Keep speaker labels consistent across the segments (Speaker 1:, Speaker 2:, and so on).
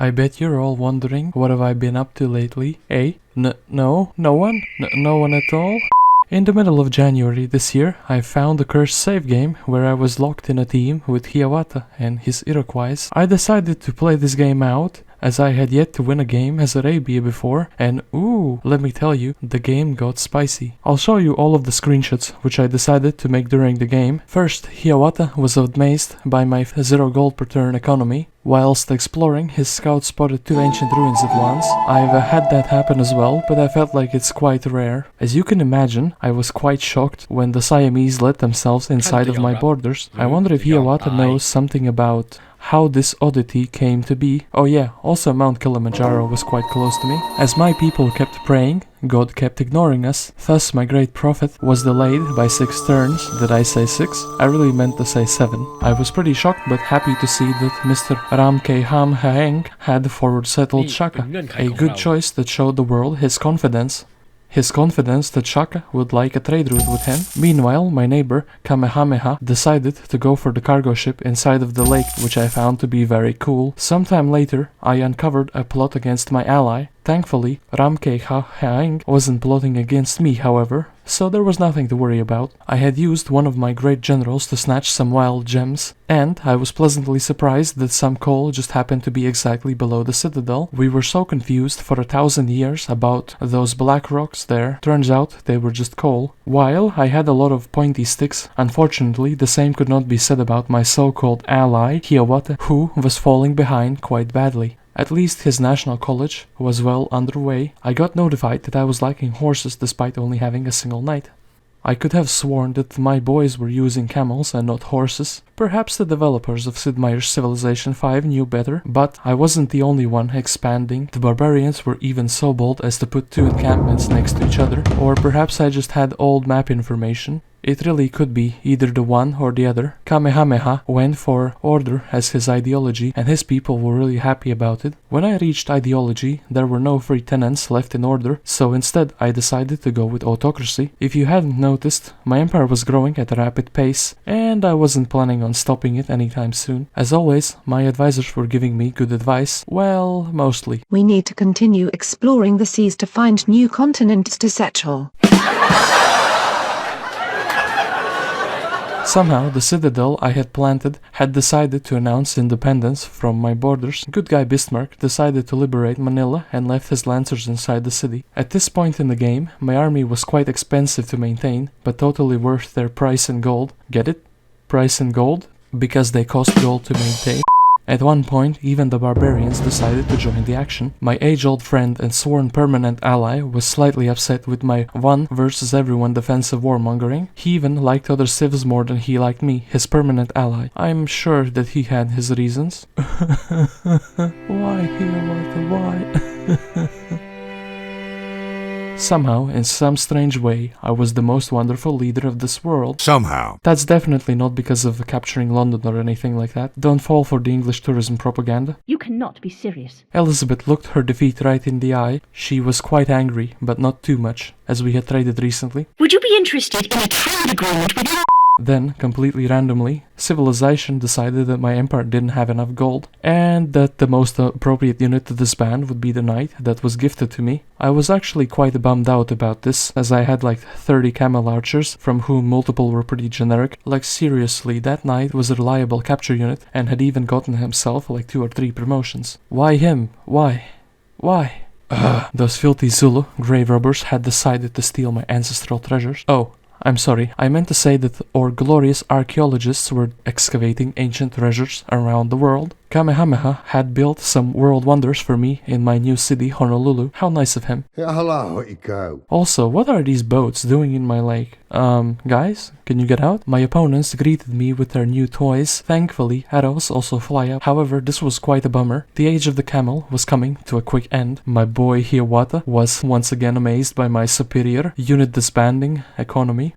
Speaker 1: I bet you're all wondering what have I been up to lately, eh? No one? No one at all? In the middle of January this year, I found a cursed save game where I was locked in a team with Hiawatha and his Iroquois. I decided to play this game out, as I had yet to win a game as Arabia before, and ooh, let me tell you, the game got spicy. I'll show you all of the screenshots which I decided to make during the game. First, Hiawatha was amazed by my 0 gold per turn economy. Whilst exploring, his scout spotted 2 ancient ruins at once. I've had that happen as well, but I felt like it's quite rare. As you can imagine, I was quite shocked when the Siamese let themselves inside of my borders. I wonder if Hiawatha knows something about how this oddity came to be. Oh yeah, also Mount Kilimanjaro was quite close to me. As my people kept praying, God kept ignoring us, thus my great prophet was delayed by 6 turns. Did I say 6? I really meant to say 7. I was pretty shocked but happy to see that Mr. Ramkeham Haeng had forward settled Shaka, a good choice that showed the world his confidence. His confidence that Shaka would like a trade route with him. Meanwhile, my neighbor, Kamehameha, decided to go for the cargo ship inside of the lake, which I found to be very cool. Sometime later, I uncovered a plot against my ally. Thankfully, Ramkehang wasn't plotting against me, however, so there was nothing to worry about. I had used one of my great generals to snatch some wild gems, and I was pleasantly surprised that some coal just happened to be exactly below the citadel. We were so confused for 1,000 years about those black rocks there. Turns out they were just coal. While I had a lot of pointy sticks, unfortunately the same could not be said about my so-called ally, Hiawatha, who was falling behind quite badly. At least his national college was well underway. I got notified that I was lacking horses despite only having a single knight. I could have sworn that my boys were using camels and not horses. Perhaps the developers of Sid Meier's Civilization V knew better, but I wasn't the only one expanding. The barbarians were even so bold as to put 2 encampments next to each other, or perhaps I just had old map information. It really could be either the one or the other. Kamehameha went for order as his ideology, and his people were really happy about it. When I reached ideology, there were no free tenants left in order, so instead I decided to go with autocracy. If you hadn't noticed, my empire was growing at a rapid pace, and I wasn't planning on stopping it anytime soon. As always, my advisors were giving me good advice. Well, mostly.
Speaker 2: We need to continue exploring the seas to find new continents to settle.
Speaker 1: Somehow, the citadel I had planted had decided to announce independence from my borders. Good guy Bismarck decided to liberate Manila and left his lancers inside the city. At this point in the game, my army was quite expensive to maintain, but totally worth their price in gold. Get it? Price in gold? Because they cost gold to maintain. At one point, even the barbarians decided to join the action. My age-old friend and sworn permanent ally was slightly upset with my one versus everyone defensive warmongering. He even liked other civs more than he liked me, his permanent ally. I'm sure that he had his reasons. Why, Hiawatha, why? Somehow, in some strange way, I was the most wonderful leader of this world.
Speaker 3: Somehow.
Speaker 1: That's definitely not because of capturing London or anything like that. Don't fall for the English tourism propaganda.
Speaker 4: You cannot be serious.
Speaker 1: Elizabeth looked her defeat right in the eye. She was quite angry, but not too much, as we had traded recently.
Speaker 4: Would you be interested in a trade agreement with you?
Speaker 1: Then, completely randomly, Civilization decided that my empire didn't have enough gold, and that the most appropriate unit to disband would be the knight that was gifted to me. I was actually quite bummed out about this, as I had like 30 camel archers, from whom multiple were pretty generic. Like seriously, that knight was a reliable capture unit, and had even gotten himself like 2 or 3 promotions. Why him? Why? Why? Those filthy Zulu grave robbers had decided to steal my ancestral treasures. Oh, I'm sorry, I meant to say that our glorious archaeologists were excavating ancient treasures around the world. Kamehameha had built some world wonders for me in my new city, Honolulu. How nice of him.
Speaker 3: Yeah, hello, what you go?
Speaker 1: Also, what are these boats doing in my lake? Guys, can you get out? My opponents greeted me with their new toys. Thankfully, arrows also fly up. However, this was quite a bummer. The age of the camel was coming to a quick end. My boy Hiawatha was once again amazed by my superior unit disbanding economy.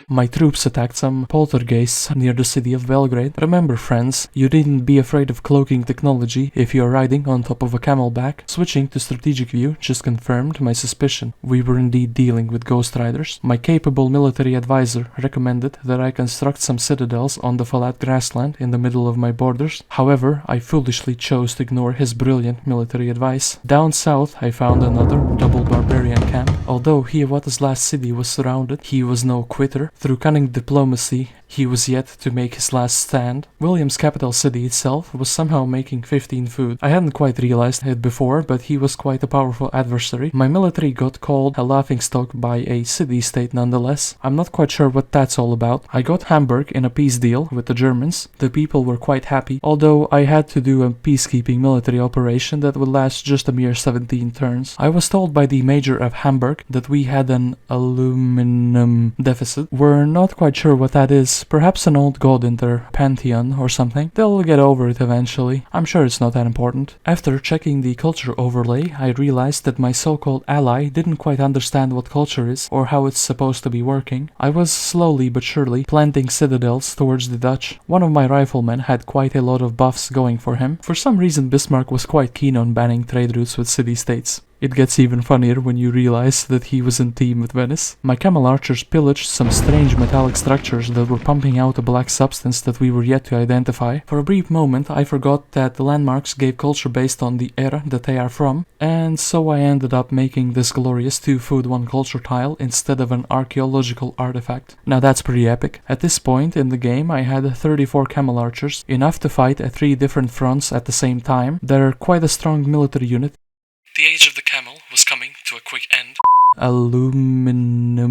Speaker 1: My troops attacked some poltergeists near the city of Belgrade. Belgrade. Remember friends, you needn't be afraid of cloaking technology if you're riding on top of a camelback. Switching to strategic view just confirmed my suspicion. We were indeed dealing with Ghost Riders. My capable military advisor recommended that I construct some citadels on the flat grassland in the middle of my borders. However, I foolishly chose to ignore his brilliant military advice. Down south, I found another double barbarian camp. Although Hiawatha's last city was surrounded, he was no quitter. Through cunning diplomacy, he was yet to make his last stand. William's capital city itself was somehow making 15 food. I hadn't quite realized it before, but he was quite a powerful adversary. My military got called a laughingstock by a city-state nonetheless. I'm not quite sure what that's all about. I got Hamburg in a peace deal with the Germans. The people were quite happy, although I had to do a peacekeeping military operation that would last just a mere 17 turns. I was told by the Major of Hamburg that we had an aluminum deficit. We're not quite sure what that is. Perhaps an old god in their pantheon or something. They'll get over it eventually. I'm sure it's not that important. After checking the culture overlay, I realized that my so-called ally didn't quite understand what culture is or how it's supposed to be working. I was slowly but surely planting citadels towards the Dutch. One of my riflemen had quite a lot of buffs going for him. For some reason, Bismarck was quite keen on banning trade routes with city-states. It gets even funnier when you realize that he was in team with Venice. My camel archers pillaged some strange metallic structures that were pumping out a black substance that we were yet to identify. For a brief moment, I forgot that the landmarks gave culture based on the era that they are from, and so I ended up making this glorious 2 food 1 culture tile instead of an archaeological artifact. Now that's pretty epic. At this point in the game, I had 34 camel archers, enough to fight at 3 different fronts at the same time. They're quite a strong military unit. The age of the camel was coming to a quick end. Aluminum.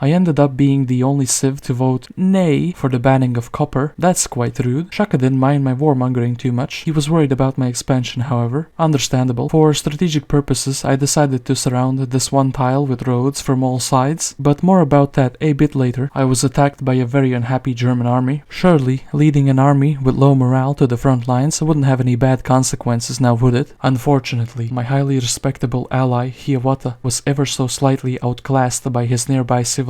Speaker 1: I ended up being the only civ to vote nay for the banning of copper. That's quite rude. Shaka didn't mind my warmongering too much. He was worried about my expansion, however. Understandable. For strategic purposes, I decided to surround this one tile with roads from all sides. But more about that a bit later. I was attacked by a very unhappy German army. Surely, leading an army with low morale to the front lines wouldn't have any bad consequences now, would it? Unfortunately, my highly respectable ally, Hiawatha, was ever so slightly outclassed by his nearby civilizations.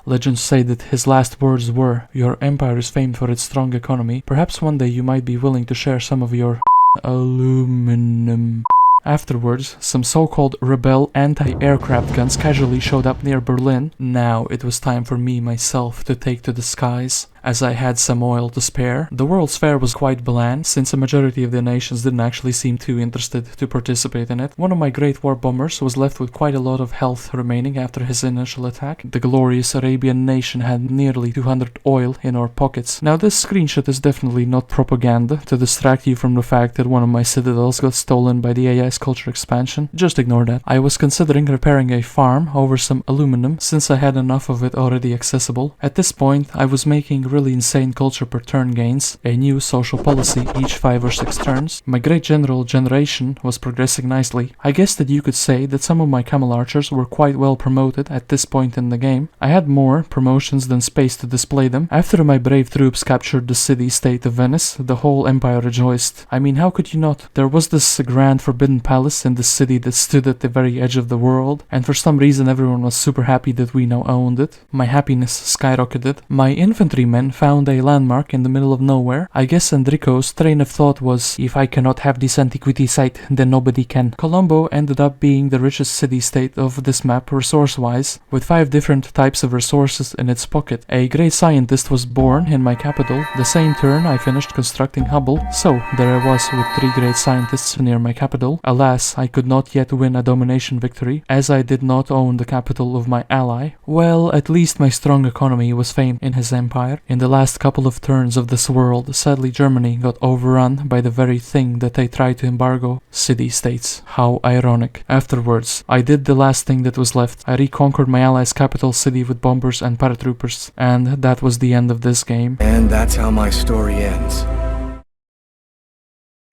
Speaker 1: Legends say that his last words were, "Your empire is famed for its strong economy. Perhaps one day you might be willing to share some of your aluminum." Afterwards, some so-called rebel anti-aircraft guns casually showed up near Berlin. Now it was time for me myself to take to the skies. As I had some oil to spare. The World's Fair was quite bland, since a majority of the nations didn't actually seem too interested to participate in it. One of my great war bombers was left with quite a lot of health remaining after his initial attack. The glorious Arabian nation had nearly 200 oil in our pockets. Now this screenshot is definitely not propaganda to distract you from the fact that one of my citadels got stolen by the AI's culture expansion. Just ignore that. I was considering repairing a farm over some aluminum since I had enough of it already accessible. At this point, I was making really insane culture per turn gains, a new social policy each 5 or 6 turns. My great general generation was progressing nicely. I guess that you could say that some of my camel archers were quite well promoted at this point in the game. I had more promotions than space to display them. After my brave troops captured the city-state of Venice, the whole empire rejoiced. I mean, how could you not? There was this grand forbidden palace in the city that stood at the very edge of the world, and for some reason everyone was super happy that we now owned it. My happiness skyrocketed. My infantrymen found a landmark in the middle of nowhere. I guess Enrico's train of thought was, if I cannot have this antiquity site, then nobody can. Colombo ended up being the richest city-state of this map resource-wise, with 5 different types of resources in its pocket. A great scientist was born in my capital. The same turn I finished constructing Hubble, so there I was with 3 great scientists near my capital. Alas, I could not yet win a domination victory, as I did not own the capital of my ally. Well, at least my strong economy was famed in his empire. In the last couple of turns of this world, sadly Germany got overrun by the very thing that they tried to embargo, city-states. How ironic. Afterwards, I did the last thing that was left. I reconquered my allies' capital city with bombers and paratroopers, and that was the end of this game.
Speaker 3: And that's how my story ends.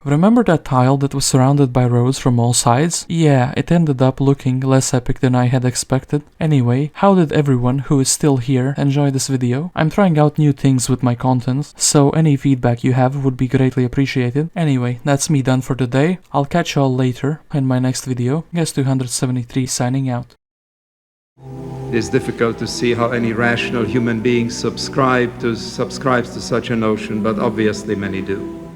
Speaker 1: Remember that tile that was surrounded by roads from all sides? Yeah, it ended up looking less epic than I had expected. Anyway, how did everyone who is still here enjoy this video? I'm trying out new things with my content, so any feedback you have would be greatly appreciated. Anyway, that's me done for today. I'll catch you all later in my next video. Guest 273 signing out.
Speaker 5: It is difficult to see how any rational human being subscribes to such a notion, but obviously many do.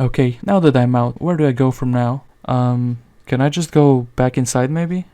Speaker 1: Okay, now that I'm out, where do I go from now? Can I just go back inside maybe?